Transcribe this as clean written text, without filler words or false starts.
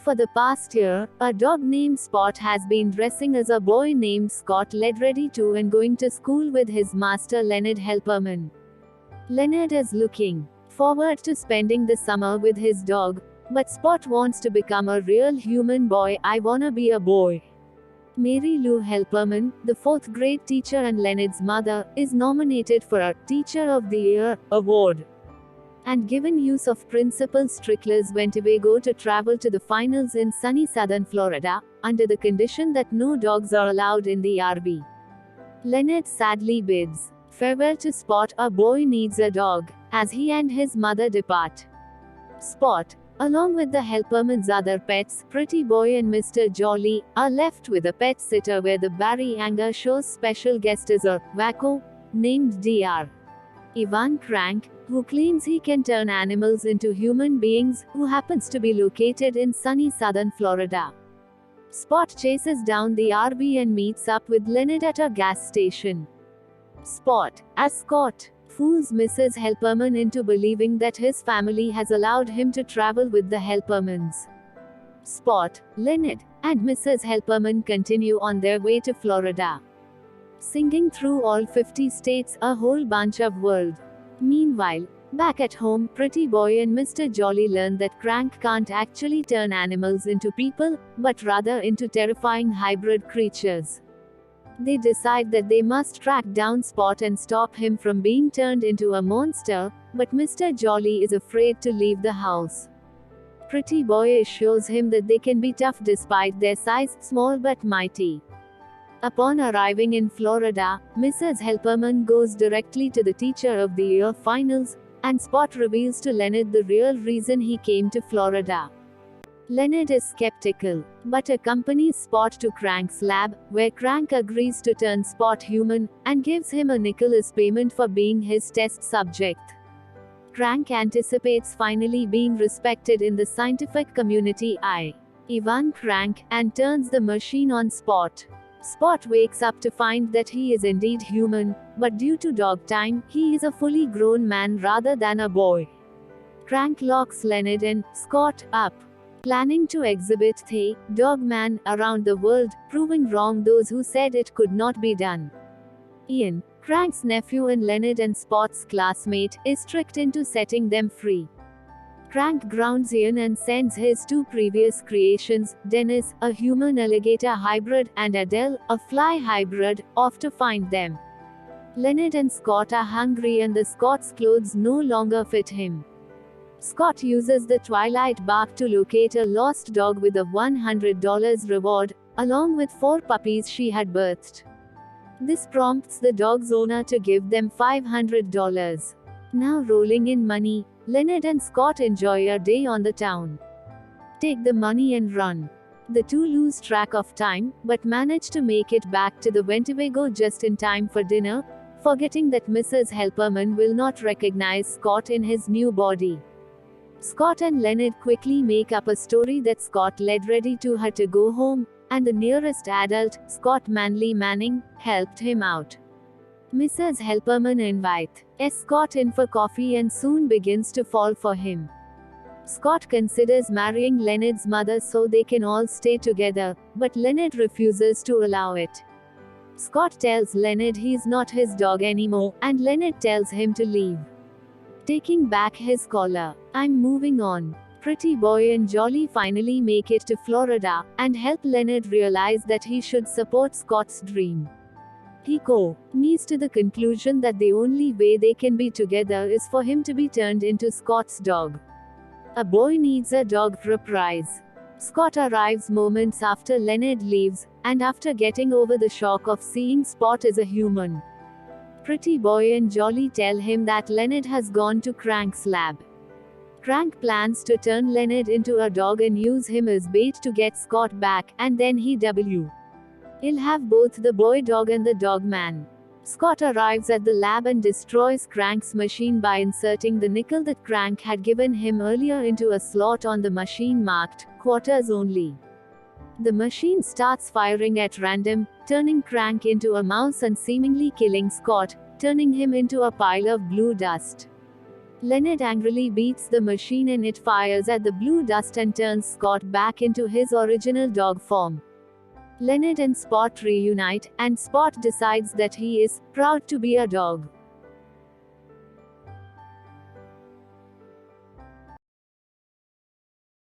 For the past year, a dog named Spot has been dressing as a boy named Scott, led ready to and going to school with his master Leonard Helperman. Leonard is looking forward to spending the summer with his dog, but Spot wants to become a real human boy. I wanna be a boy. Mary Lou Helperman, the fourth grade teacher and Leonard's mother, is nominated for a Teacher of the Year award and given use of Principal Strickler's Winnebago to travel to the finals in sunny southern Florida, under the condition that no dogs are allowed in the RV. Leonard sadly bids farewell to Spot, a boy needs a dog, as he and his mother depart. Spot, along with the Helperman's other pets, Pretty Boy and Mr. Jolly, are left with a pet sitter where the Barry Anger show's special guest is a wacko named Dr. Ivan Crank, who claims he can turn animals into human beings, who happens to be located in sunny southern Florida. Spot chases down the RV and meets up with Leonard at a gas station. Spot, as Scott, fools Mrs. Helperman into believing that his family has allowed him to travel with the Helpermans. Spot, Leonard, and Mrs. Helperman continue on their way to Florida, singing through all 50 states, a whole bunch of world. Meanwhile, back at home, Pretty Boy and Mr. Jolly learn that Crank can't actually turn animals into people, but rather into terrifying hybrid creatures. They decide that they must track down Spot and stop him from being turned into a monster, but Mr. Jolly is afraid to leave the house. Pretty Boy assures him that they can be tough despite their size, small but mighty. Upon arriving in Florida, Mrs. Helperman goes directly to the Teacher of the Year finals, and Spot reveals to Leonard the real reason he came to Florida. Leonard is skeptical, but accompanies Spot to Crank's lab, where Crank agrees to turn Spot human, and gives him a nickel as payment for being his test subject. Crank anticipates finally being respected in the scientific community. Ivan Crank, and turns the machine on Spot. Spot wakes up to find that he is indeed human, but due to dog time, he is a fully grown man rather than a boy. Crank locks Leonard and Scott up, planning to exhibit the Dog Man around the world, proving wrong those who said it could not be done. Ian, Crank's nephew and Leonard and Spot's classmate, is tricked into setting them free. Crank grounds Ian and sends his two previous creations, Dennis, a human alligator hybrid, and Adele, a fly hybrid, off to find them. Leonard and Scott are hungry and the Scott's clothes no longer fit him. Scott uses the Twilight bark to locate a lost dog with a $100 reward, along with 4 puppies she had birthed. This prompts the dog's owner to give them $500. Now rolling in money, Leonard and Scott enjoy a day on the town. Take the money and run. The two lose track of time, but manage to make it back to the Winnebago just in time for dinner, forgetting that Mrs. Helperman will not recognize Scott in his new body. Scott and Leonard quickly make up a story that Scott led ready to her to go home, and the nearest adult, Scott Manley Manning, helped him out. Mrs. Helperman invites Scott in for coffee and soon begins to fall for him. Scott considers marrying Leonard's mother so they can all stay together, but Leonard refuses to allow it. Scott tells Leonard he's not his dog anymore, and Leonard tells him to leave, taking back his collar. I'm moving on. Pretty Boy and Jolly finally make it to Florida, and help Leonard realize that he should support Scott's dream. He comes to the conclusion that the only way they can be together is for him to be turned into Scott's dog. A Boy Needs a Dog reprise. Scott arrives moments after Leonard leaves, and after getting over the shock of seeing Spot as a human. Pretty Boy and Jolly tell him that Leonard has gone to Crank's lab. Crank plans to turn Leonard into a dog and use him as bait to get Scott back, and then he'll have both the boy dog and the dog man. Scott arrives at the lab and destroys Crank's machine by inserting the nickel that Crank had given him earlier into a slot on the machine marked quarters only. The machine starts firing at random, turning Crank into a mouse and seemingly killing Scott, turning him into a pile of blue dust. Leonard angrily beats the machine and it fires at the blue dust and turns Scott back into his original dog form. Leonard and Spot reunite, and Spot decides that he is proud to be a dog.